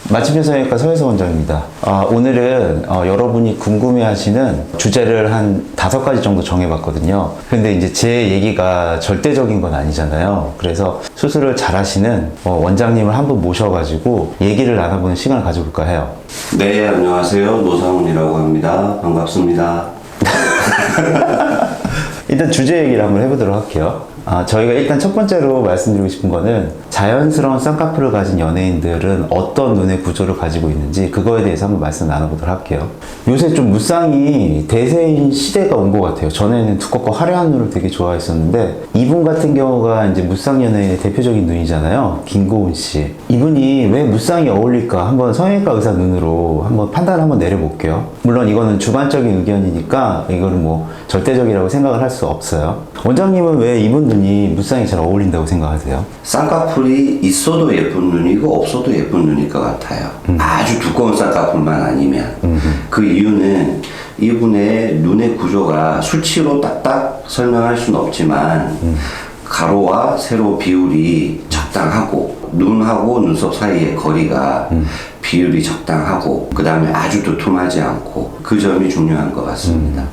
맛집의 성형외과 서혜석 원장입니다. 오늘은 여러분이 궁금해하시는 주제를 한 5가지 정도 정해봤거든요. 근데 이제 제 얘기가 절대적인 건 아니잖아요. 그래서 수술을 잘하시는 원장님을 한분 모셔가지고 얘기를 나눠보는 시간을 가져볼까 해요. 네, 안녕하세요. 노상훈이라고 합니다. 반갑습니다. 일단 주제 얘기를 한번 해보도록 할게요. 저희가 일단 첫 번째로 말씀드리고 싶은 거는 자연스러운 쌍꺼풀을 가진 연예인들은 어떤 눈의 구조를 가지고 있는지 그거에 대해서 한번 말씀 나눠보도록 할게요. 요새 좀 무쌍이 대세인 시대가 온 것 같아요. 전에는 두껍고 화려한 눈을 되게 좋아했었는데 이분 같은 경우가 이제 무쌍 연예인의 대표적인 눈이잖아요. 김고은 씨. 이분이 왜 무쌍이 어울릴까 한번 성형외과 의사 눈으로 한번 판단을 한번 내려볼게요. 물론 이거는 주관적인 의견이니까 이거는 뭐 절대적이라고 생각을 할 수 없어요. 원장님은 왜 이분 눈이 무쌍이 잘 어울린다고 생각하세요? 쌍꺼풀이 있어도 예쁜 눈이고 없어도 예쁜 눈일 것 같아요. 아주 두꺼운 쌍꺼풀만 아니면. 그 이유는 이분의 눈의 구조가 수치로 딱딱 설명할 수는 없지만 가로와 세로 비율이 적당하고 눈하고 눈썹 사이의 거리가 비율이 적당하고 그 다음에 아주 두툼하지 않고 그 점이 중요한 것 같습니다.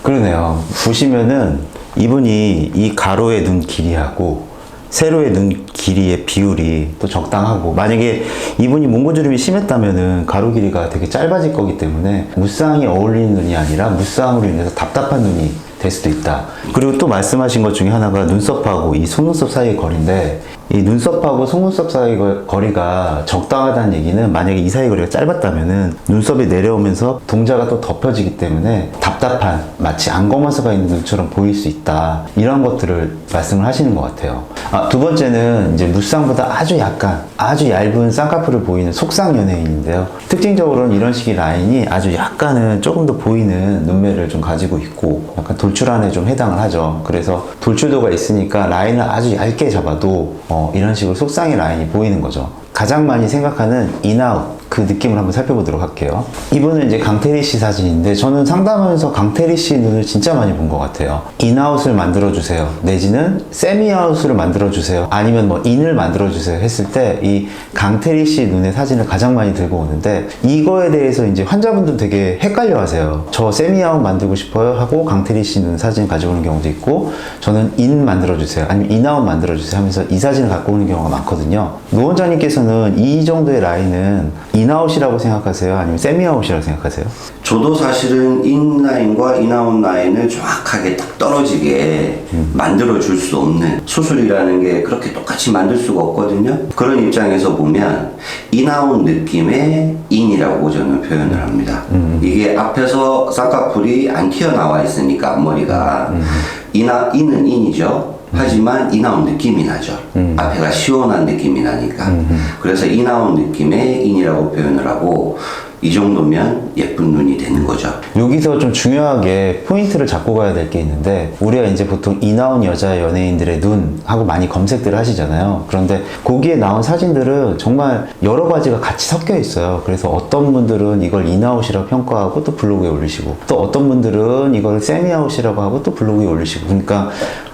그러네요. 보시면은 이분이 이 가로의 눈 길이하고 세로의 눈 길이의 비율이 또 적당하고, 만약에 이분이 몽고주름이 심했다면은 가로 길이가 되게 짧아질 거기 때문에 무쌍이 어울리는 눈이 아니라 무쌍으로 인해서 답답한 눈이 될 수도 있다. 그리고 또 말씀하신 것 중에 하나가 눈썹하고 이 속눈썹 사이의 거리인데, 이 눈썹하고 속눈썹 사이의 거리가 적당하다는 얘기는 만약에 이 사이 거리가 짧았다면은 눈썹이 내려오면서 동자가 또 덮여지기 때문에 답답한, 마치 안검하수가 있는 눈처럼 보일 수 있다. 이런 것들을 말씀을 하시는 것 같아요. 두 번째는 이제 무쌍보다 아주 약간, 아주 얇은 쌍꺼풀을 보이는 속쌍 연예인인데요. 특징적으로는 이런 식의 라인이 아주 약간은 조금 더 보이는 눈매를 좀 가지고 있고 약간 돌출안에 좀 해당을 하죠. 그래서 돌출도가 있으니까 라인을 아주 얇게 잡아도 이런 식으로 속쌍의 라인이 보이는 거죠. 가장 많이 생각하는 인아웃, 그 느낌을 한번 살펴보도록 할게요. 이분은 이제 강태리 씨 사진인데 저는 상담하면서 강태리 씨 눈을 진짜 많이 본 것 같아요. 인아웃을 만들어주세요. 내지는 세미아웃을 만들어주세요. 아니면 뭐 인을 만들어주세요 했을 때 이 강태리 씨 눈의 사진을 가장 많이 들고 오는데, 이거에 대해서 이제 환자분들 되게 헷갈려 하세요. 저 세미아웃 만들고 싶어요 하고 강태리 씨 눈 사진 가져오는 경우도 있고, 저는 인 만들어주세요 아니면 인아웃 만들어주세요 하면서 이 사진을 갖고 오는 경우가 많거든요. 노 원장님께서는 이 정도의 라인은 인아웃이라고 생각하세요? 아니면 세미아웃이라고 생각하세요? 저도 사실은 인라인과 인아웃 라인을 정확하게 딱 떨어지게 만들어줄 수 없는, 수술이라는 게 그렇게 똑같이 만들 수가 없거든요. 그런 입장에서 보면 인아웃 느낌의 인이라고 저는 표현을 합니다. 이게 앞에서 쌍꺼풀이 안 튀어나와 있으니까 앞머리가 인은 인이죠. 하지만 인아웃 느낌이 나죠. 앞에가 시원한 느낌이 나니까. 그래서 인아웃 느낌의 인이라고 표현을 하고, 이 정도면 예쁜 눈이 되는 거죠. 여기서 좀 중요하게 포인트를 잡고 가야 될 게 있는데, 우리가 이제 보통 인아웃 여자 연예인들의 눈하고 많이 검색들을 하시잖아요. 그런데 거기에 나온 사진들은 정말 여러 가지가 같이 섞여 있어요. 그래서 어떤 분들은 이걸 인아웃이라고 평가하고 또 블로그에 올리시고, 또 어떤 분들은 이걸 세미아웃이라고 하고 또 블로그에 올리시고, 그러니까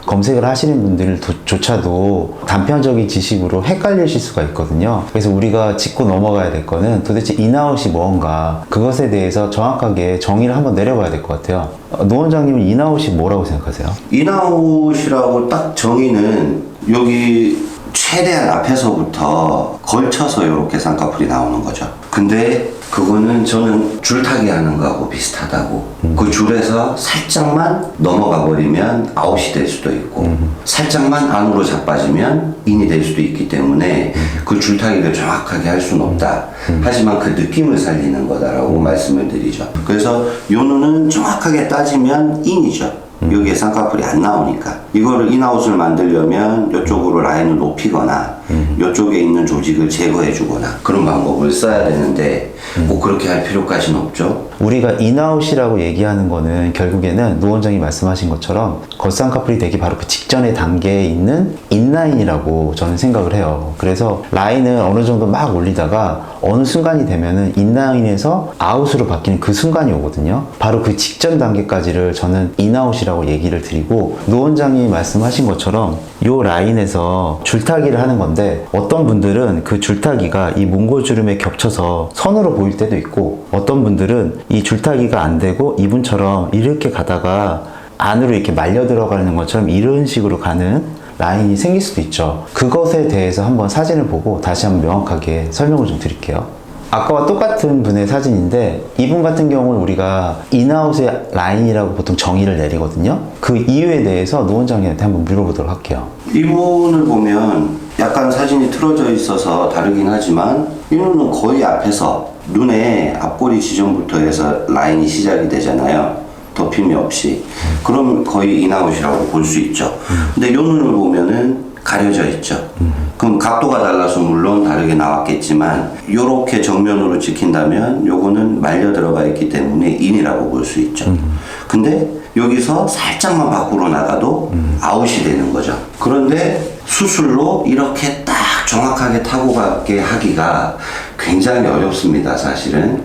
검색을 하시는 분들조차도 단편적인 지식으로 헷갈리실 수가 있거든요. 그래서 우리가 짚고 넘어가야 될 거는 도대체 인아웃이 뭔가, 그것에 대해서 정확하게 정의를 한번 내려봐야 될 것 같아요. 노 원장님은 인아웃이 뭐라고 생각하세요? 인아웃이라고 딱 정의는 여기 최대한 앞에서부터 걸쳐서 이렇게 쌍꺼풀이 나오는 거죠. 근데 그거는 저는 줄타기 하는 거하고 비슷하다고. 그 줄에서 살짝만 넘어가 버리면 아웃이 될 수도 있고, 살짝만 안으로 자빠지면 인이 될 수도 있기 때문에 그 줄타기를 정확하게 할 수는 없다. 하지만 그 느낌을 살리는 거다라고 말씀을 드리죠. 그래서 요 눈은 정확하게 따지면 인이죠. 여기에 쌍꺼풀이 안 나오니까. 이거를 인아웃을 만들려면 이쪽으로 라인을 높이거나 이쪽에 있는 조직을 제거해 주거나 그런 방법을 써야 되는데, 뭐 그렇게 할 필요까지는 없죠. 우리가 인아웃이라고 얘기하는 거는 결국에는 노 원장이 말씀하신 것처럼 겉쌍꺼풀이 되기 바로 그 직전의 단계에 있는 인라인이라고 저는 생각을 해요. 그래서 라인을 어느 정도 막 올리다가 어느 순간이 되면은 인라인에서 아웃으로 바뀌는 그 순간이 오거든요. 바로 그 직전 단계까지를 저는 인아웃이라고 얘기를 드리고, 노 원장이 말씀하신 것처럼 요 라인에서 줄타기를 하는 건데, 어떤 분들은 그 줄타기가 이 몽골주름에 겹쳐서 선으로 보일 때도 있고, 어떤 분들은 이 줄타기가 안 되고 이분처럼 이렇게 가다가 안으로 이렇게 말려 들어가는 것처럼 이런 식으로 가는 라인이 생길 수도 있죠. 그것에 대해서 한번 사진을 보고 다시 한번 명확하게 설명을 좀 드릴게요. 아까와 똑같은 분의 사진인데, 이분 같은 경우는 우리가 인아웃의 라인이라고 보통 정의를 내리거든요. 그 이유에 대해서 노 원장님한테 한번 물어보도록 할게요. 이분을 보면 약간 사진이 틀어져 있어서 다르긴 하지만, 이분은 거의 앞에서 눈의 앞꼬리 지점부터 해서 라인이 시작이 되잖아요. 덮임이 없이. 그럼 거의 인아웃이라고 볼 수 있죠. 근데 이 눈을 보면은 가려져 있죠. 그럼 각도가 달라서 물론 다르게 나왔겠지만, 이렇게 정면으로 찍힌다면 요거는 말려 들어가 있기 때문에 인이라고 볼 수 있죠. 근데 여기서 살짝만 밖으로 나가도 아웃이 되는 거죠. 그런데 수술로 이렇게 딱 정확하게 타고 가게 하기가 굉장히 어렵습니다, 사실은.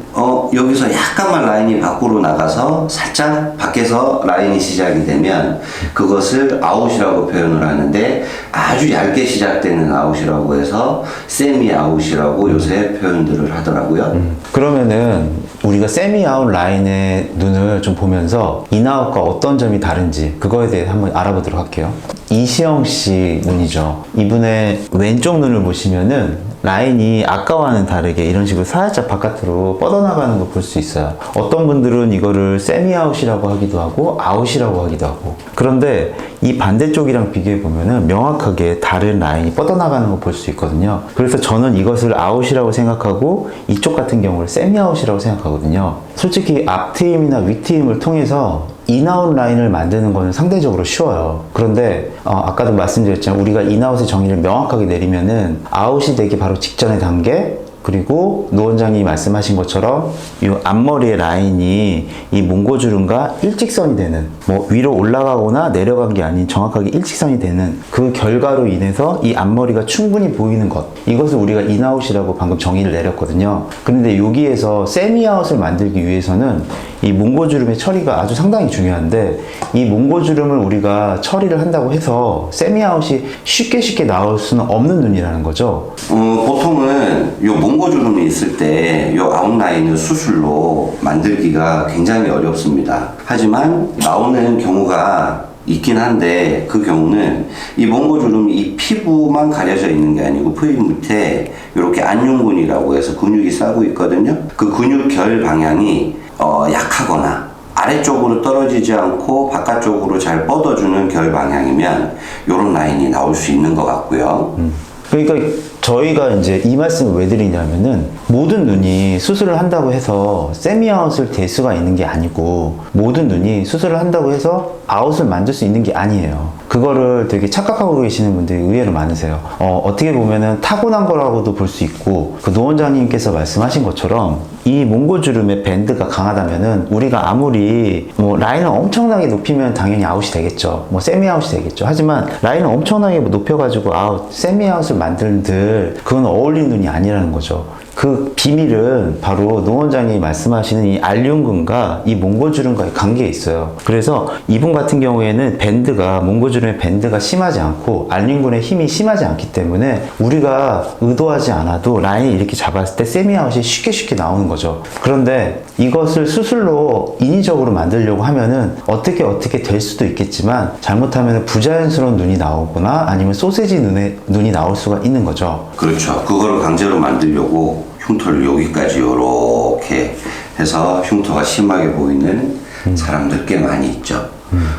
여기서 약간만 라인이 밖으로 나가서 살짝 밖에서 라인이 시작이 되면 그것을 아웃이라고 표현을 하는데, 아주 얇게 시작되는 아웃이라고 해서 세미 아웃이라고 요새 표현들을 하더라고요. 그러면은 우리가 세미 아웃 라인의 눈을 좀 보면서 인아웃과 어떤 점이 다른지 그거에 대해 한번 알아보도록 할게요. 이시영 씨 눈이죠. 이분의 왼쪽 눈을 보시면은 라인이 아까와는 다르게 이런 식으로 살짝 바깥으로 뻗어나가는 걸 볼 수 있어요. 어떤 분들은 이거를 세미 아웃이라고 하기도 하고 아웃이라고 하기도 하고, 그런데 이 반대쪽이랑 비교해 보면은 명확하게 다른 라인이 뻗어나가는 걸 볼 수 있거든요. 그래서 저는 이것을 아웃이라고 생각하고 이쪽 같은 경우를 세미 아웃이라고 생각하거든요. 솔직히 앞트임이나 윗트임을 통해서 인아웃 라인을 만드는 거는 상대적으로 쉬워요. 그런데 아까도 말씀드렸지만 우리가 인아웃의 정의를 명확하게 내리면은 아웃이 되기 바로 직전의 단계, 그리고 노 원장님이 말씀하신 것처럼 이 앞머리의 라인이 이 몽고주름과 일직선이 되는, 뭐 위로 올라가거나 내려간 게 아닌 정확하게 일직선이 되는 그 결과로 인해서 이 앞머리가 충분히 보이는 것, 이것을 우리가 인아웃이라고 방금 정의를 내렸거든요. 그런데 여기에서 세미아웃을 만들기 위해서는 이 몽고주름의 처리가 아주 상당히 중요한데, 이 몽고주름을 우리가 처리를 한다고 해서 세미아웃이 쉽게 나올 수는 없는 눈이라는 거죠. 보통은 요 몽고주름이 있을 때 요 아웃라인을 수술로 만들기가 굉장히 어렵습니다. 하지만 나오는 경우가 있긴 한데, 그 경우는 이 몽고주름이 이 피부만 가려져 있는 게 아니고 피부 밑에 이렇게 안윤근이라고 해서 근육이 싸고 있거든요. 그 근육 결 방향이 약하거나 아래쪽으로 떨어지지 않고 바깥쪽으로 잘 뻗어주는 결 방향이면 이런 라인이 나올 수 있는 것 같고요. 그러니까 저희가 이제 이 말씀을 왜 드리냐면은, 모든 눈이 수술을 한다고 해서 세미아웃을 될 수가 있는 게 아니고, 모든 눈이 수술을 한다고 해서 아웃을 만들 수 있는 게 아니에요. 그거를 되게 착각하고 계시는 분들이 의외로 많으세요. 어떻게 보면은 타고난 거라고도 볼 수 있고, 그 노 원장님께서 말씀하신 것처럼 이 몽고주름의 밴드가 강하다면은 우리가 아무리 뭐 라인을 엄청나게 높이면 당연히 아웃이 되겠죠. 뭐 세미아웃이 되겠죠. 하지만 라인을 엄청나게 높여가지고 아웃, 세미아웃을 만드는들, 그건 어울리는 눈이 아니라는 거죠. 그 비밀은 바로 노 원장님이 말씀하시는 이 알륜근과 이 몽고주름과의 관계에 있어요. 그래서 이분 같은 경우에는 몽고주름의 밴드가 심하지 않고 알륜근의 힘이 심하지 않기 때문에 우리가 의도하지 않아도 라인을 이렇게 잡았을 때 세미아웃이 쉽게 나오는 거죠. 그런데 이것을 수술로 인위적으로 만들려고 하면은 어떻게 될 수도 있겠지만, 잘못하면 부자연스러운 눈이 나오거나 아니면 소세지 눈이 나올 수가 있는 거죠. 그렇죠. 그거를 강제로 만들려고 흉터를 여기까지 이렇게 해서 흉터가 심하게 보이는 사람들 꽤 많이 있죠.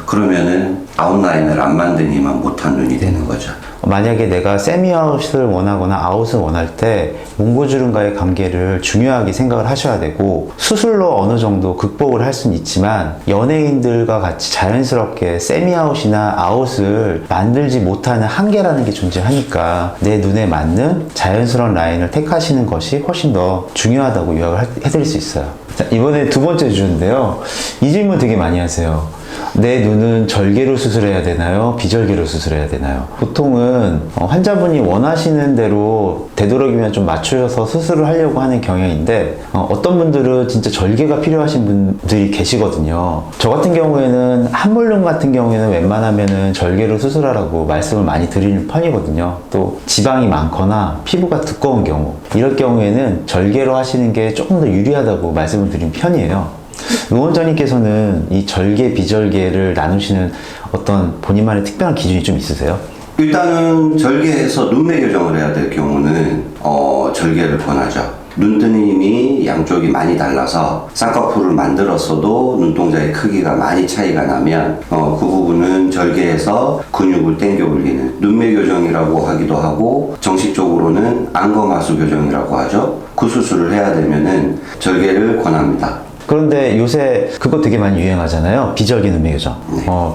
그러면은 아웃라인을 안 만드니만 못한 눈이 되는 거죠. 만약에 내가 세미아웃을 원하거나 아웃을 원할 때 몽고주름과의 관계를 중요하게 생각을 하셔야 되고, 수술로 어느 정도 극복을 할 수는 있지만 연예인들과 같이 자연스럽게 세미아웃이나 아웃을 만들지 못하는 한계라는 게 존재하니까 내 눈에 맞는 자연스러운 라인을 택하시는 것이 훨씬 더 중요하다고 요약을 해드릴 수 있어요. 자, 이번에 두 번째 주제인데요. 이 질문 되게 많이 하세요. 내 눈은 절개로 수술해야 되나요? 비절개로 수술해야 되나요? 보통은 환자분이 원하시는 대로 되도록이면 좀 맞추셔서 수술을 하려고 하는 경향인데, 어떤 분들은 진짜 절개가 필요하신 분들이 계시거든요. 저 같은 경우에는 한물눈 같은 경우에는 웬만하면은 절개로 수술하라고 말씀을 많이 드리는 편이거든요. 또 지방이 많거나 피부가 두꺼운 경우, 이럴 경우에는 절개로 하시는 게 조금 더 유리하다고 말씀을 드리는 편이에요. 노 원장님께서는 이 절개, 비절개를 나누시는 어떤 본인만의 특별한 기준이 좀 있으세요? 일단은 절개해서 눈매 교정을 해야 될 경우는 절개를 권하죠. 눈뜨림이 양쪽이 많이 달라서 쌍꺼풀을 만들었어도 눈동자의 크기가 많이 차이가 나면 그 부분은 절개해서 근육을 당겨 올리는 눈매 교정이라고 하기도 하고, 정식적으로는 안검하수 교정이라고 하죠. 그 수술을 해야 되면은 절개를 권합니다. 그런데 요새 그거 되게 많이 유행하잖아요. 비절개 눈매 교정.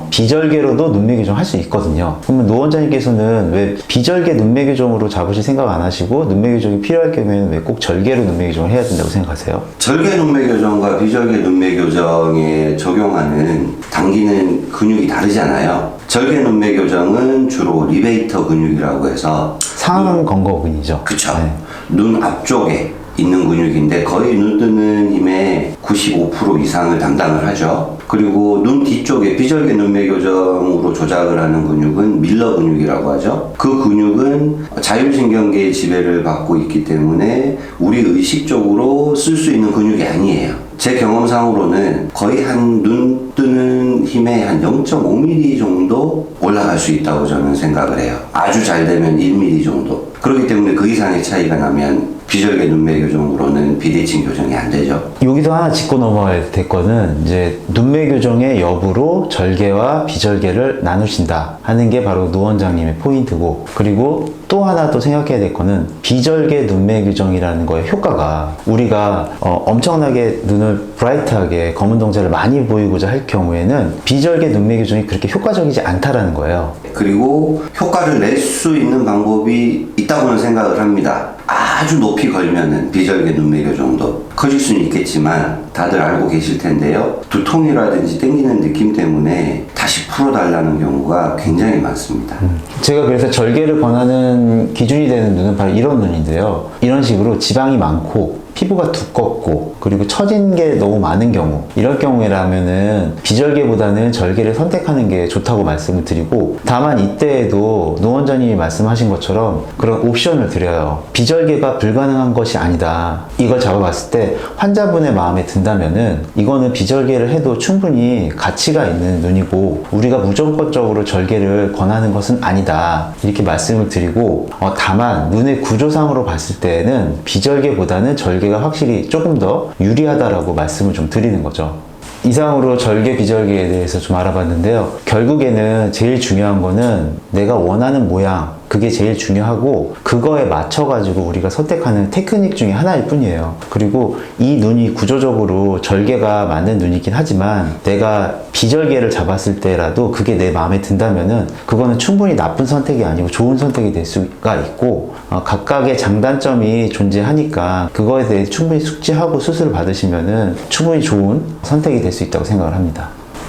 비절개로도 눈매 교정 할 수 있거든요. 그러면 노 원장님께서는 왜 비절개 눈매 교정으로 잡으실 생각 안 하시고 눈매 교정이 필요할 경우에는 왜 꼭 절개로 눈매 교정을 해야 된다고 생각하세요? 절개 눈매 교정과 비절개 눈매 교정에 적용하는 당기는 근육이 다르잖아요. 절개 눈매 교정은 주로 리베이터 근육이라고 해서 상완 건거근이죠. 그쵸. 네. 눈 앞쪽에 있는 근육인데 거의 눈 뜨는 힘의 95% 이상을 담당을 하죠. 그리고 눈 뒤쪽에 비절개 눈매 교정으로 조작을 하는 근육은 밀러 근육이라고 하죠. 그 근육은 자율신경계의 지배를 받고 있기 때문에 우리 의식적으로 쓸 수 있는 근육이 아니에요. 제 경험상으로는 거의 한 눈 뜨는 힘의 한 0.5mm 정도 올라갈 수 있다고 저는 생각을 해요. 아주 잘 되면 1mm 정도. 그렇기 때문에 그 이상의 차이가 나면 비절개 눈매 교정으로는 비대칭 교정이 안 되죠. 여기서 하나 짚고 넘어가야 될 거는 이제 눈매 교정의 여부로 절개와 비절개를 나누신다 하는 게 바로 노 원장님의 포인트고, 그리고 또 하나 또 생각해야 될 거는 비절개 눈매 교정이라는 거의 효과가 우리가 엄청나게 눈을 브라이트하게 검은 동자를 많이 보이고자 할 경우에는 비절개 눈매 교정이 그렇게 효과적이지 않다라는 거예요. 그리고 효과를 낼 수 있는 방법이 있다고는 생각을 합니다. 아주 높이 걸면은 비절개 눈매 교정도 커질 수는 있겠지만 다들 알고 계실 텐데요. 두통이라든지 땡기는 느낌 때문에 다시 풀어달라는 경우가 굉장히 많습니다. 제가 그래서 절개를 권하는 기준이 되는 눈은 바로 이런 눈인데요. 이런 식으로 지방이 많고 피부가 두껍고 그리고 처진 게 너무 많은 경우, 이럴 경우라면은 비절개보다는 절개를 선택하는 게 좋다고 말씀을 드리고, 다만 이때에도 노 원장님이 말씀하신 것처럼 그런 옵션을 드려요. 비절개가 불가능한 것이 아니다. 이걸 잡아봤을 때 환자분의 마음에 든다면은 이거는 비절개를 해도 충분히 가치가 있는 눈이고 우리가 무조건적으로 절개를 권하는 것은 아니다, 이렇게 말씀을 드리고, 다만 눈의 구조상으로 봤을 때는 비절개보다는 절개가 확실히 조금 더 유리하다라고 말씀을 좀 드리는 거죠. 이상으로 절개, 비절개에 대해서 좀 알아봤는데요. 결국에는 제일 중요한 거는 내가 원하는 모양, 그게 제일 중요하고 그거에 맞춰가지고 우리가 선택하는 테크닉 중에 하나일 뿐이에요. 그리고 이 눈이 구조적으로 절개가 맞는 눈이긴 하지만 내가 비절개를 잡았을 때라도 그게 내 마음에 든다면은 그거는 충분히 나쁜 선택이 아니고 좋은 선택이 될 수가 있고, 각각의 장단점이 존재하니까 그거에 대해 충분히 숙지하고 수술을 받으시면은 충분히 좋은 선택이 될 수 있다고 생각을 합니다.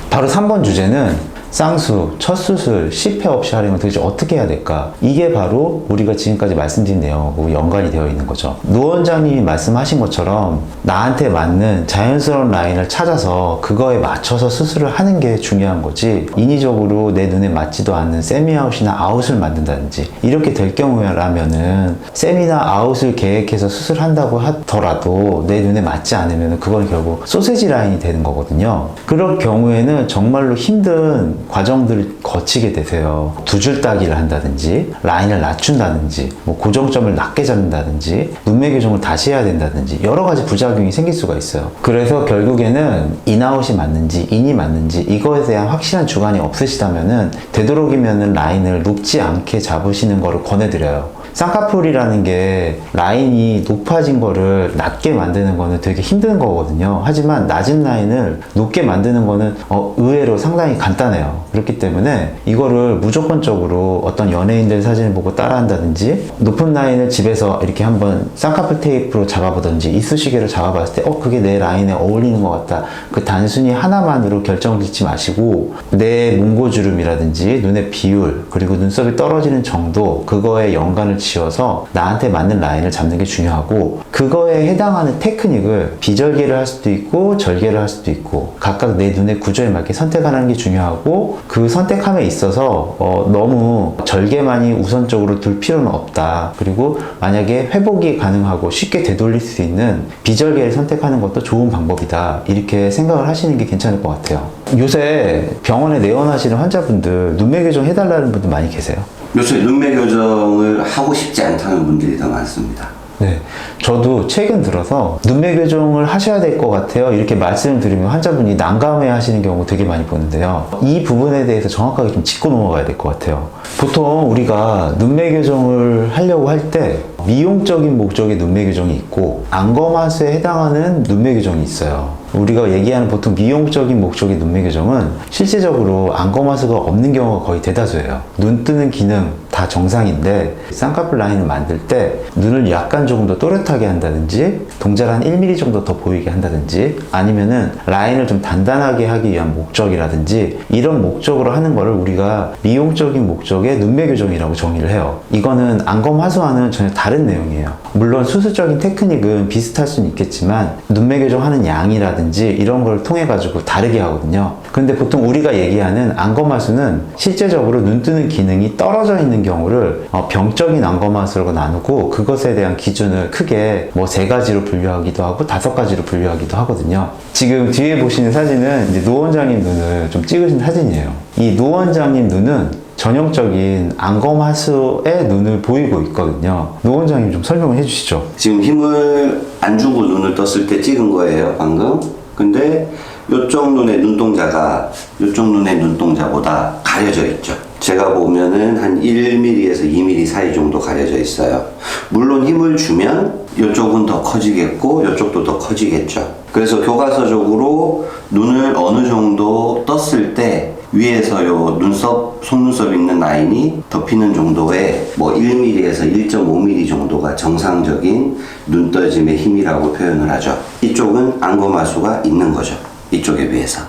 바로 3번 주제는 쌍수, 첫 수술, 실패 없이 하려면 도대체 어떻게 해야 될까? 이게 바로 우리가 지금까지 말씀드린 내용하고 연관이 되어 있는 거죠. 노 원장님이 말씀하신 것처럼 나한테 맞는 자연스러운 라인을 찾아서 그거에 맞춰서 수술을 하는 게 중요한 거지, 인위적으로 내 눈에 맞지도 않는 세미아웃이나 아웃을 만든다든지 이렇게 될 경우라면은 세미나 아웃을 계획해서 수술한다고 하더라도 내 눈에 맞지 않으면 그건 결국 소세지 라인이 되는 거거든요. 그럴 경우에는 정말로 힘든 과정들을 거치게 되세요. 두 줄 따기를 한다든지, 라인을 낮춘다든지, 뭐 고정점을 낮게 잡는다든지, 눈매 교정을 다시 해야 된다든지, 여러 가지 부작용이 생길 수가 있어요. 그래서 결국에는 인아웃이 맞는지, 인이 맞는지, 이거에 대한 확실한 주관이 없으시다면은, 되도록이면은 라인을 높지 않게 잡으시는 거를 권해드려요. 쌍꺼풀이라는 게 라인이 높아진 거를 낮게 만드는 거는 되게 힘든 거거든요. 하지만 낮은 라인을 높게 만드는 거는 의외로 상당히 간단해요. 그렇기 때문에 이거를 무조건적으로 어떤 연예인들 사진을 보고 따라한다든지, 높은 라인을 집에서 이렇게 한번 쌍꺼풀 테이프로 잡아보든지 이쑤시개로 잡아봤을 때 그게 내 라인에 어울리는 것 같다. 그 단순히 하나만으로 결정을 짓지 마시고, 내 몽고주름이라든지 눈의 비율, 그리고 눈썹이 떨어지는 정도, 그거에 연관을 지어서 나한테 맞는 라인을 잡는 게 중요하고, 그거에 해당하는 테크닉을 비절개를 할 수도 있고 절개를 할 수도 있고, 각각 내 눈의 구조에 맞게 선택하는 게 중요하고, 그 선택함에 있어서 너무 절개만이 우선적으로 둘 필요는 없다. 그리고 만약에 회복이 가능하고 쉽게 되돌릴 수 있는 비절개를 선택하는 것도 좋은 방법이다. 이렇게 생각을 하시는 게 괜찮을 것 같아요. 요새 병원에 내원하시는 환자분들 눈매 교정 해달라는 분들 많이 계세요. 요새 눈매 교정을 하고 싶지 않다는 분들이 더 많습니다. 네, 저도 최근 들어서 눈매 교정을 하셔야 될 것 같아요. 이렇게 말씀을 드리면 환자분이 난감해 하시는 경우 되게 많이 보는데요. 이 부분에 대해서 정확하게 좀 짚고 넘어가야 될 것 같아요. 보통 우리가 눈매 교정을 하려고 할 때 미용적인 목적의 눈매 교정이 있고, 안검하수에 해당하는 눈매 교정이 있어요. 우리가 얘기하는 보통 미용적인 목적의 눈매 교정은 실제적으로 안검하수가 없는 경우가 거의 대다수예요. 눈 뜨는 기능 다 정상인데, 쌍꺼풀 라인을 만들 때 눈을 약간 조금 더 또렷하게 한다든지, 동자를 한 1mm 정도 더 보이게 한다든지, 아니면은 라인을 좀 단단하게 하기 위한 목적이라든지, 이런 목적으로 하는 거를 우리가 미용적인 목적의 눈매 교정이라고 정의를 해요. 이거는 안검하수와는 전혀 다른 내용이에요. 물론 수술적인 테크닉은 비슷할 수는 있겠지만 눈매 교정하는 양이라든지 이런 걸 통해 가지고 다르게 하거든요. 근데 보통 우리가 얘기하는 안검하수는 실제적으로 눈 뜨는 기능이 떨어져 있는 경우를 병적인 안검하수라고 나누고, 그것에 대한 기준을 크게 뭐 3가지로 분류하기도 하고 5가지로 분류하기도 하거든요. 지금 뒤에 보시는 사진은 이제 노 원장님 눈을 좀 찍으신 사진이에요. 이 노 원장님 눈은 전형적인 안검하수의 눈을 보이고 있거든요. 노 원장님 좀 설명을 해주시죠. 지금 힘을 안 주고 눈을 떴을 때 찍은 거예요, 방금. 근데 이쪽 눈의 눈동자가 이쪽 눈의 눈동자보다 가려져 있죠. 제가 보면은 한 1mm에서 2mm 사이 정도 가려져 있어요. 물론 힘을 주면 이쪽은 더 커지겠고 이쪽도 더 커지겠죠. 그래서 교과서적으로 눈을 어느 정도 떴을 때 위에서 요 눈썹, 속눈썹 있는 라인이 덮이는 정도의 뭐 1mm에서 1.5mm 정도가 정상적인 눈떠짐의 힘이라고 표현을 하죠. 이쪽은 안검하수가 있는 거죠. 이쪽에 비해서.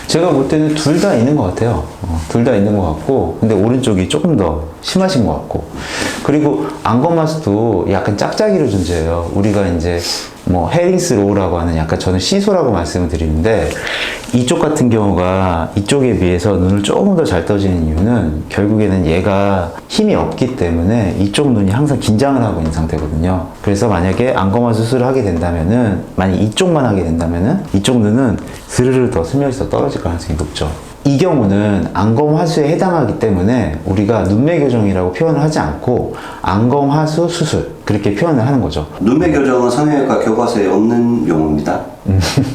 제가 볼 때는 둘 다 있는 것 같아요. 둘 다 있는 것 같고, 근데 오른쪽이 조금 더 심하신 것 같고, 그리고 안검하수도 약간 짝짝이로 존재해요. 우리가 이제 뭐 헤링스 로우라고 하는, 약간 저는 시소라고 말씀을 드리는데, 이쪽 같은 경우가 이쪽에 비해서 눈을 조금 더 잘 떠지는 이유는 결국에는 얘가 힘이 없기 때문에 이쪽 눈이 항상 긴장을 하고 있는 상태거든요. 그래서 만약에 안검하 수술을 하게 된다면은, 만약 이쪽만 하게 된다면은 이쪽 눈은 스르르 더 스며서 떨어질 가능성이 높죠. 이 경우는 안검하수에 해당하기 때문에 우리가 눈매 교정이라고 표현을 하지 않고 안검하수 수술, 그렇게 표현을 하는 거죠. 눈매 교정은 성형외과 교과서에 없는 용어입니다.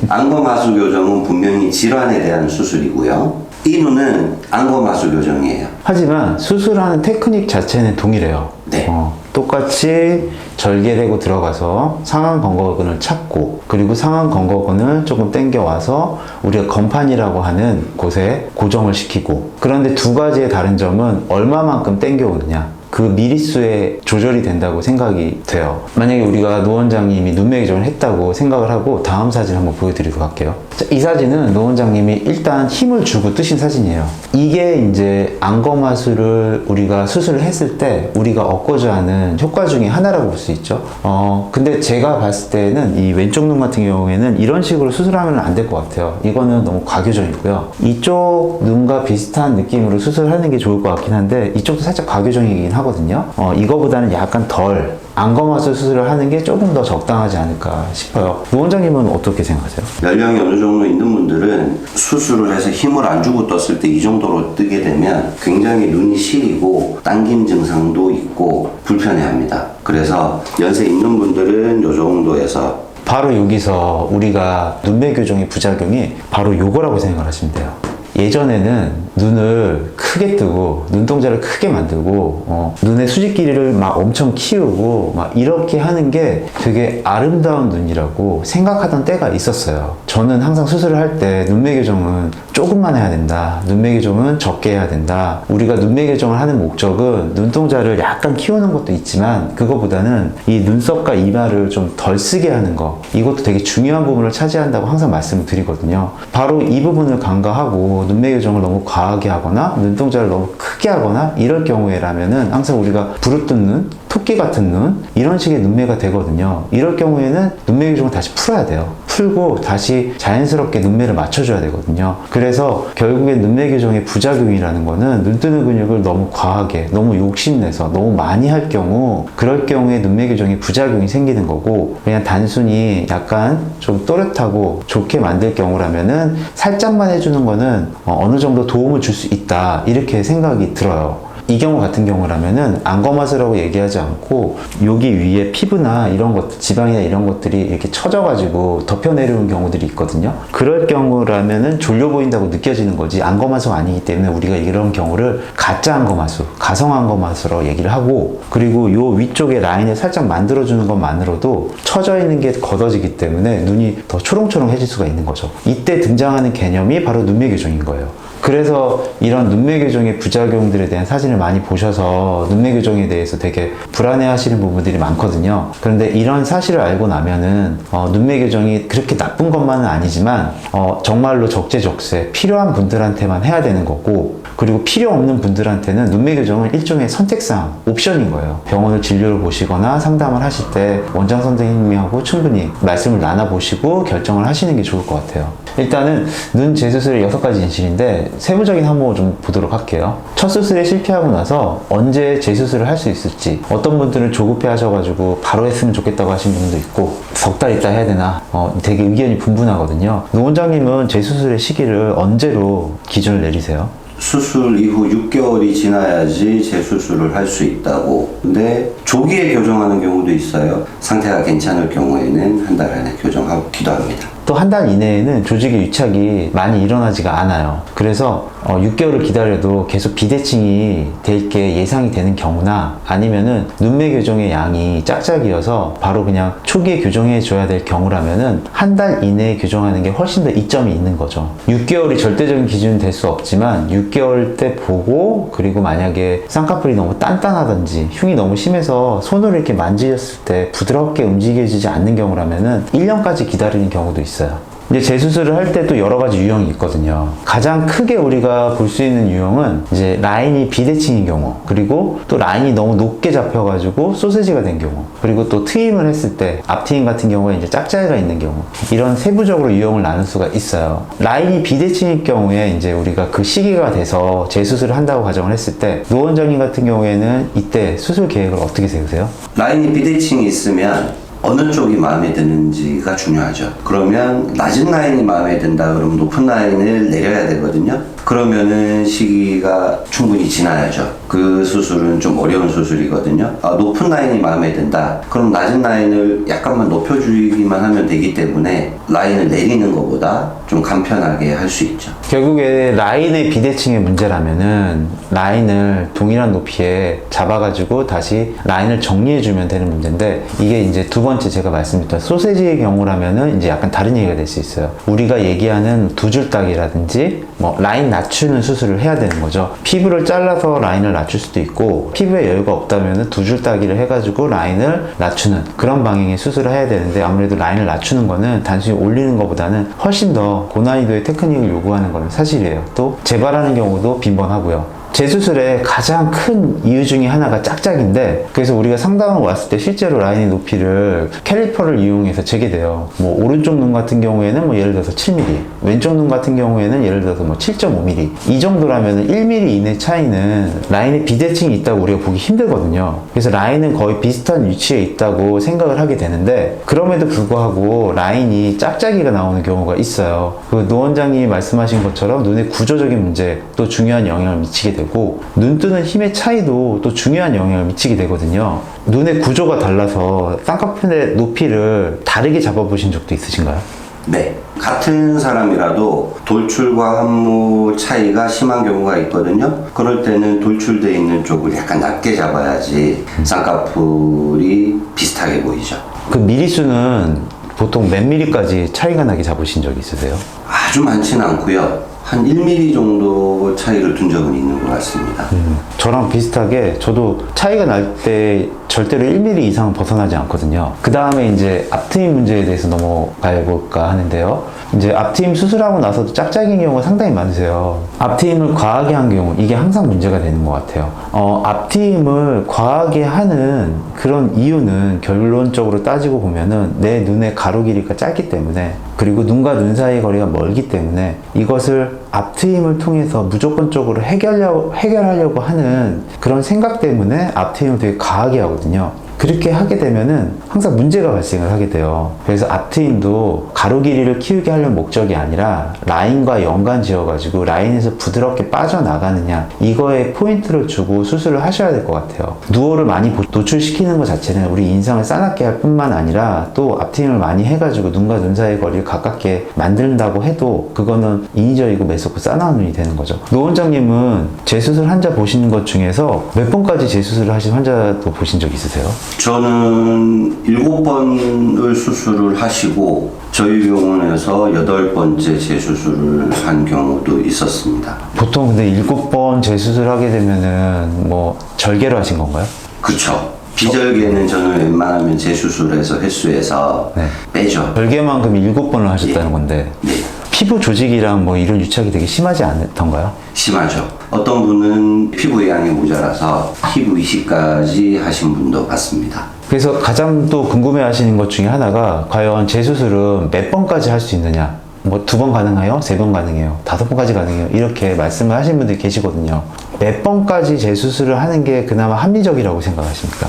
안검하수 교정은 분명히 질환에 대한 수술이고요. 이 눈은 안검하수 교정이에요. 하지만 수술하는 테크닉 자체는 동일해요. 네. 똑같이 절개되고 들어가서 상안 건거근을 찾고, 그리고 상안 건거근을 조금 당겨와서 우리가 건판이라고 하는 곳에 고정을 시키고, 그런데 두 가지의 다른 점은 얼마만큼 당겨오느냐, 그 미리수에 조절이 된다고 생각이 돼요. 만약에 우리가 노 원장님이 눈매 교정을 했다고 생각을 하고 다음 사진 한번 보여드리도록 할게요. 자, 이 사진은 노 원장님이 일단 힘을 주고 뜨신 사진이에요. 이게 이제 안검하수를 우리가 수술을 했을 때 우리가 얻고자 하는 효과 중에 하나라고 볼 수 있죠. 근데 제가 봤을 때는 이 왼쪽 눈 같은 경우에는 이런 식으로 수술하면 안 될 것 같아요. 이거는 너무 과교정이고요. 이쪽 눈과 비슷한 느낌으로 수술하는 게 좋을 것 같긴 한데, 이쪽도 살짝 과교정이긴 하거든요. 이거보다는 약간 덜 안검하수 수술을 하는 게 조금 더 적당하지 않을까 싶어요. 노 원장님은 어떻게 생각하세요? 연령이 어느 정도 있는 분들은 수술을 해서 힘을 안 주고 떴을 때 이 정도로 뜨게 되면 굉장히 눈이 시리고 당김 증상도 있고 불편해합니다. 그래서 연세 있는 분들은 이 정도에서 바로 여기서 우리가 눈매 교정의 부작용이 바로 요거라고 생각을 하시면 돼요. 예전에는 눈을 크게 뜨고 눈동자를 크게 만들고 눈의 수직 길이를 막 엄청 키우고 막 이렇게 하는 게 되게 아름다운 눈이라고 생각하던 때가 있었어요. 저는 항상 수술을 할 때 눈매 교정은 조금만 해야 된다. 눈매 교정은 적게 해야 된다. 우리가 눈매 교정을 하는 목적은 눈동자를 약간 키우는 것도 있지만 그거보다는 이 눈썹과 이마를 좀 덜 쓰게 하는 거, 이것도 되게 중요한 부분을 차지한다고 항상 말씀을 드리거든요. 바로 이 부분을 간과하고 눈매 교정을 너무 과하게 하거나 눈동자를 너무 크게 하거나 이럴 경우에라면은 항상 우리가 부르뜬 눈, 토끼 같은 눈, 이런 식의 눈매가 되거든요. 이럴 경우에는 눈매 교정을 다시 풀어야 돼요. 풀고 다시 자연스럽게 눈매를 맞춰줘야 되거든요. 그래서 결국엔 눈매 교정의 부작용이라는 거는 눈 뜨는 근육을 너무 과하게, 너무 욕심내서 너무 많이 할 경우, 그럴 경우에 눈매 교정의 부작용이 생기는 거고, 그냥 단순히 약간 좀 또렷하고 좋게 만들 경우라면은 살짝만 해주는 거는 어느 정도 도움을 줄 수 있다, 이렇게 생각이 들어요. 이 경우 같은 경우라면은 안검하수라고 얘기하지 않고 여기 위에 피부나 이런 것, 지방이나 이런 것들이 이렇게 처져가지고 덮여 내려오는 경우들이 있거든요. 그럴 경우라면은 졸려 보인다고 느껴지는 거지 안검하수가 아니기 때문에 우리가 이런 경우를 가짜 안검하수, 가성 안검하수라고 얘기를 하고, 그리고 요 위쪽에 라인을 살짝 만들어주는 것만으로도 처져 있는 게 걷어지기 때문에 눈이 더 초롱초롱해질 수가 있는 거죠. 이때 등장하는 개념이 바로 눈매 교정인 거예요. 그래서 이런 눈매 교정의 부작용들에 대한 사진을 많이 보셔서 눈매 교정에 대해서 되게 불안해 하시는 부분들이 많거든요. 그런데 이런 사실을 알고 나면은 눈매 교정이 그렇게 나쁜 것만은 아니지만 정말로 적재적소에 필요한 분들한테만 해야 되는 거고, 그리고 필요 없는 분들한테는 눈매 교정은 일종의 선택사항, 옵션인 거예요. 병원을 진료를 보시거나 상담을 하실 때 원장 선생님하고 충분히 말씀을 나눠보시고 결정을 하시는 게 좋을 것 같아요. 일단은 눈 재수술의 6가지 진실인데 세부적인 한번 좀 보도록 할게요. 첫 수술에 실패하고 나서 언제 재수술을 할 수 있을지, 어떤 분들은 조급해 하셔가지고 바로 했으면 좋겠다고 하시는 분도 있고 석 달 있다 해야 되나 되게 의견이 분분하거든요. 노 원장님은 재수술의 시기를 언제로 기준을 내리세요? 수술 이후 6개월이 지나야지 재수술을 할 수 있다고. 근데 조기에 교정하는 경우도 있어요. 상태가 괜찮을 경우에는 한 달 안에 교정하기도 합니다. 또 한 달 이내에는 조직의 유착이 많이 일어나지가 않아요. 그래서 6개월을 기다려도 계속 비대칭이 될 게 예상이 되는 경우나, 아니면은 눈매 교정의 양이 짝짝이어서 바로 그냥 초기에 교정해 줘야 될 경우라면은 한 달 이내에 교정하는 게 훨씬 더 이점이 있는 거죠. 6개월이 절대적인 기준은 될 수 없지만 6개월 때 보고, 그리고 만약에 쌍꺼풀이 너무 단단하든지 흉이 너무 심해서 손으로 이렇게 만지셨을 때 부드럽게 움직여지지 않는 경우라면은 1년까지 기다리는 경우도 있어요. 이제 재수술을 할 때 또 여러 가지 유형이 있거든요. 가장 크게 우리가 볼 수 있는 유형은 이제 라인이 비대칭인 경우, 그리고 또 라인이 너무 높게 잡혀가지고 소세지가 된 경우, 그리고 또 트임을 했을 때 앞트임 같은 경우에 이제 짝짝이가 있는 경우, 이런 세부적으로 유형을 나눌 수가 있어요. 라인이 비대칭일 경우에 이제 우리가 그 시기가 돼서 재수술을 한다고 가정을 했을 때 노 원장님 같은 경우에는 이때 수술 계획을 어떻게 세우세요? 라인이 비대칭이 있으면 어느 쪽이 마음에 드는지가 중요하죠. 그러면 낮은 라인이 마음에 든다 그러면 높은 라인을 내려야 되거든요. 그러면은 시기가 충분히 지나야죠. 그 수술은 좀 어려운 수술이거든요. 높은 라인이 마음에 든다. 그럼 낮은 라인을 약간만 높여주기만 하면 되기 때문에 라인을 내리는 것보다 좀 간편하게 할 수 있죠. 결국에 라인의 비대칭의 문제라면은 라인을 동일한 높이에 잡아가지고 다시 라인을 정리해주면 되는 문제인데, 이게 이제 두 번째 제가 말씀드렸던 소세지의 경우라면은 이제 약간 다른 얘기가 될 수 있어요. 우리가 얘기하는 두 줄 따기라든지 뭐 라인 낮추는 수술을 해야 되는 거죠. 피부를 잘라서 라인을 낮출 수도 있고, 피부에 여유가 없다면 두 줄 따기를 해가지고 라인을 낮추는 그런 방향의 수술을 해야 되는데, 아무래도 라인을 낮추는 거는 단순히 올리는 것보다는 훨씬 더 고난이도의 테크닉을 요구하는 건 사실이에요. 또 재발하는 경우도 빈번하고요. 재수술의 가장 큰 이유 중에 하나가 짝짝인데, 그래서 우리가 상담을 왔을 때 실제로 라인의 높이를 캘리퍼를 이용해서 재게 돼요. 뭐 오른쪽 눈 같은 경우에는 뭐 예를 들어서 7mm, 왼쪽 눈 같은 경우에는 예를 들어서 뭐 7.5mm, 이 정도라면 1mm 이내 차이는 라인에 비대칭이 있다고 우리가 보기 힘들거든요. 그래서 라인은 거의 비슷한 위치에 있다고 생각을 하게 되는데, 그럼에도 불구하고 라인이 짝짝이가 나오는 경우가 있어요. 그 노 원장님이 말씀하신 것처럼 눈의 구조적인 문제 또 중요한 영향을 미치게 되고, 눈 뜨는 힘의 차이도 또 중요한 영향을 미치게 되거든요. 눈의 구조가 달라서 쌍꺼풀의 높이를 다르게 잡아보신 적도 있으신가요? 네. 같은 사람이라도 돌출과 함무 차이가 심한 경우가 있거든요. 그럴 때는 돌출되어 있는 쪽을 약간 낮게 잡아야지 쌍꺼풀이 비슷하게 보이죠. 그 미리수는 보통 몇 미리까지 차이가 나게 잡으신 적이 있으세요? 아주 많지는 않고요. 한 1mm 정도 차이를 둔 적은 있는 것 같습니다. 저랑 비슷하게 저도 차이가 날 때 절대로 1mm 이상은 벗어나지 않거든요. 그 다음에 이제 앞트임 문제에 대해서 넘어가 볼까 하는데요. 이제 앞트임 수술하고 나서도 짝짝이인 경우가 상당히 많으세요. 앞트임을 과하게 한 경우, 이게 항상 문제가 되는 것 같아요. 앞트임을 과하게 하는 그런 이유는 결론적으로 따지고 보면은 내 눈의 가로 길이가 짧기 때문에, 그리고 눈과 눈 사이의 거리가 멀기 때문에 이것을 앞트임을 통해서 무조건적으로 해결하려고 하는 그런 생각 때문에 앞트임을 되게 과하게 하거든요. 그렇게 하게 되면은 항상 문제가 발생을 하게 돼요. 그래서 앞트임도 가로 길이를 키우게 하려는 목적이 아니라 라인과 연관 지어가지고 라인에서 부드럽게 빠져나가느냐, 이거에 포인트를 주고 수술을 하셔야 될 것 같아요. 누오를 많이 노출시키는 것 자체는 우리 인상을 싸납게 할 뿐만 아니라 또 앞트임을 많이 해가지고 눈과 눈 사이의 거리를 가깝게 만든다고 해도 그거는 인위적이고 매섭고 싸나운 눈이 되는 거죠. 노 원장님은 재수술 환자 보시는 것 중에서 몇 번까지 재수술을 하신 환자도 보신 적 있으세요? 저는 7번을 수술을 하시고 저희 병원에서 8번째 재수술을 한 경우도 있었습니다. 보통 근데 7번 재수술 하게 되면은 뭐 절개로 하신 건가요? 그쵸. 비절개는 저는 웬만하면 재수술해서 횟수에서 네. 빼죠. 절개만큼 7번을 하셨다는 건데, 네. 피부 조직이랑 뭐 이런 유착이 되게 심하지 않던가요? 심하죠. 어떤 분은 피부 양이 모자라서 피부 이식까지 하신 분도 봤습니다. 그래서 가장 또 궁금해 하시는 것 중에 하나가 과연 재수술은 몇 번까지 할 수 있느냐, 뭐 2번 가능해요? 3번 가능해요? 5번까지 가능해요? 이렇게 말씀을 하시는 분들이 계시거든요. 몇 번까지 재수술을 하는 게 그나마 합리적이라고 생각하십니까?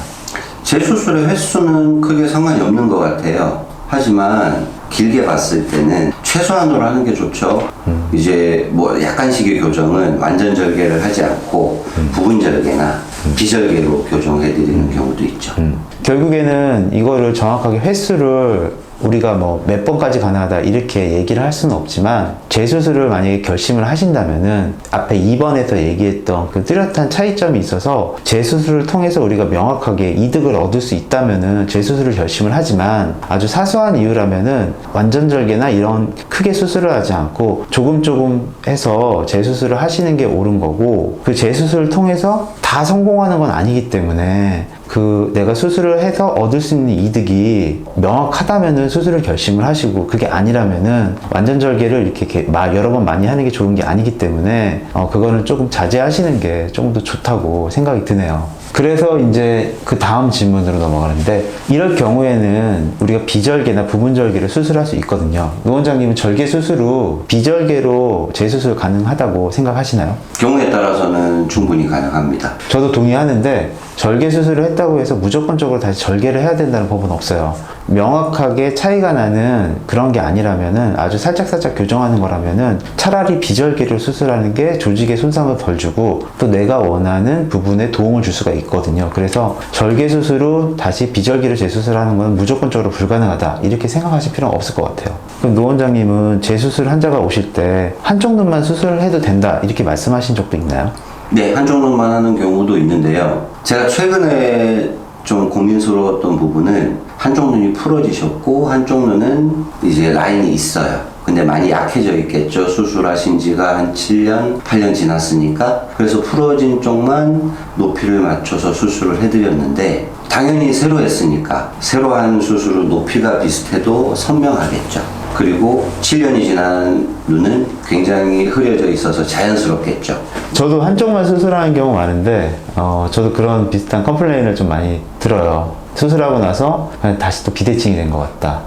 재수술의 횟수는 크게 상관이 없는 것 같아요. 하지만 길게 봤을 때는 최소한으로 하는 게 좋죠. 이제 뭐 약간씩의 교정은 완전 절개를 하지 않고 부분 절개나 비절개로 교정해 드리는 경우도 있죠. 결국에는 이거를 정확하게 횟수를 우리가 뭐 몇 번까지 가능하다 이렇게 얘기를 할 수는 없지만, 재수술을 만약에 결심을 하신다면은 앞에 2번에서 얘기했던 그 뚜렷한 차이점이 있어서 재수술을 통해서 우리가 명확하게 이득을 얻을 수 있다면은 재수술을 결심을 하지만, 아주 사소한 이유라면은 완전 절개나 이런 크게 수술을 하지 않고 조금 해서 재수술을 하시는 게 옳은 거고, 그 재수술을 통해서 다 성공하는 건 아니기 때문에 그 내가 수술을 해서 얻을 수 있는 이득이 명확하다면은 수술을 결심을 하시고, 그게 아니라면은 완전 절개를 이렇게 여러 번 많이 하는 게 좋은 게 아니기 때문에 그거는 조금 자제하시는 게 조금 더 좋다고 생각이 드네요. 그래서 이제 그 다음 질문으로 넘어가는데, 이럴 경우에는 우리가 비절개나 부분절개를 수술할 수 있거든요. 노 원장님은 절개 수술 후 비절개로 재수술 가능하다고 생각하시나요? 경우에 따라서는 충분히 가능합니다. 저도 동의하는데, 절개 수술을 했다고 해서 무조건적으로 다시 절개를 해야 된다는 법은 없어요. 명확하게 차이가 나는 그런 게 아니라면은, 아주 살짝 교정하는 거라면은 차라리 비절개를 수술하는 게 조직에 손상을 덜 주고 또 내가 원하는 부분에 도움을 줄 수가 있거든요. 그래서 절개 수술 후 다시 비절개를 재수술하는 건 무조건적으로 불가능하다 이렇게 생각하실 필요는 없을 것 같아요. 그럼 노 원장님은 재수술 환자가 오실 때 한쪽 눈만 수술을 해도 된다 이렇게 말씀하신 적도 있나요? 네, 한쪽 눈만 하는 경우도 있는데요. 제가 최근에 좀 고민스러웠던 부분은 한쪽 눈이 풀어지셨고 한쪽 눈은 이제 라인이 있어요. 근데 많이 약해져 있겠죠. 수술하신 지가 한 7년, 8년 지났으니까. 그래서 풀어진 쪽만 높이를 맞춰서 수술을 해드렸는데, 당연히 새로 했으니까 새로 한 수술은 높이가 비슷해도 선명하겠죠. 그리고 7년이 지난 눈은 굉장히 흐려져 있어서 자연스럽겠죠. 저도 한쪽만 수술하는 경우 많은데, 저도 그런 비슷한 컴플레인을 좀 많이 들어요. 수술하고 나서 그냥 다시 또 비대칭이 된 것 같다.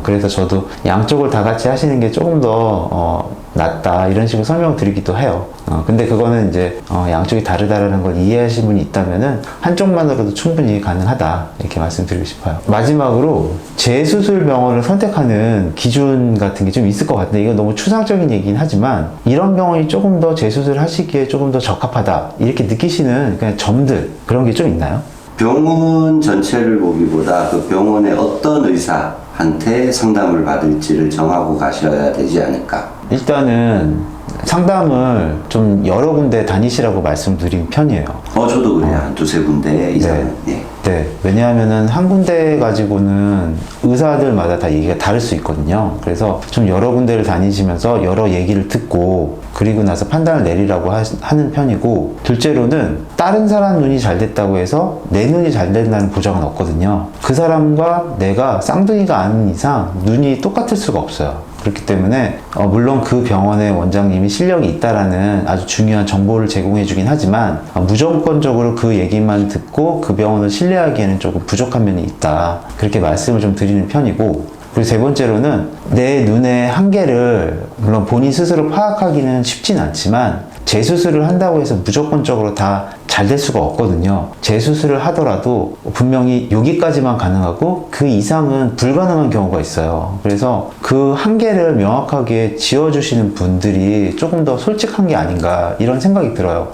그래서 저도 양쪽을 다 같이 하시는 게 조금 더 낫다 이런 식으로 설명을 드리기도 해요. 근데 그거는 이제 양쪽이 다르다라는 걸 이해하시는 분이 있다면은 한쪽만으로도 충분히 가능하다 이렇게 말씀드리고 싶어요. 마지막으로 재수술 병원을 선택하는 기준 같은 게 좀 있을 것 같은데 이건 너무 추상적인 얘기긴 하지만 이런 병원이 조금 더 재수술 하시기에 조금 더 적합하다 이렇게 느끼시는 그냥 점들 그런 게 좀 있나요? 병원 전체를 보기보다 그 병원의 어떤 의사한테 상담을 받을지를 정하고 가셔야 되지 않을까. 일단은 상담을 좀 여러 군데 다니시라고 말씀드린 편이에요. 저도 그래요. 한 두세 군데 이상은. 예. 네, 왜냐하면은 한 군데 가지고는 의사들마다 다 얘기가 다를 수 있거든요. 그래서 좀 여러 군데를 다니시면서 여러 얘기를 듣고 그리고 나서 판단을 내리라고 하는 편이고, 둘째로는 다른 사람 눈이 잘 됐다고 해서 내 눈이 잘 된다는 보장은 없거든요. 그 사람과 내가 쌍둥이가 아닌 이상 눈이 똑같을 수가 없어요. 그렇기 때문에 물론 그 병원의 원장님이 실력이 있다라는 아주 중요한 정보를 제공해 주긴 하지만 무조건적으로 그 얘기만 듣고 그 병원을 신뢰하기에는 조금 부족한 면이 있다, 그렇게 말씀을 좀 드리는 편이고, 그리고 세 번째로는 내 눈의 한계를 물론 본인 스스로 파악하기는 쉽진 않지만 재수술을 한다고 해서 무조건적으로 다 잘 될 수가 없거든요. 재수술을 하더라도 분명히 여기까지만 가능하고 그 이상은 불가능한 경우가 있어요. 그래서 그 한계를 명확하게 지어주시는 분들이 조금 더 솔직한 게 아닌가 이런 생각이 들어요.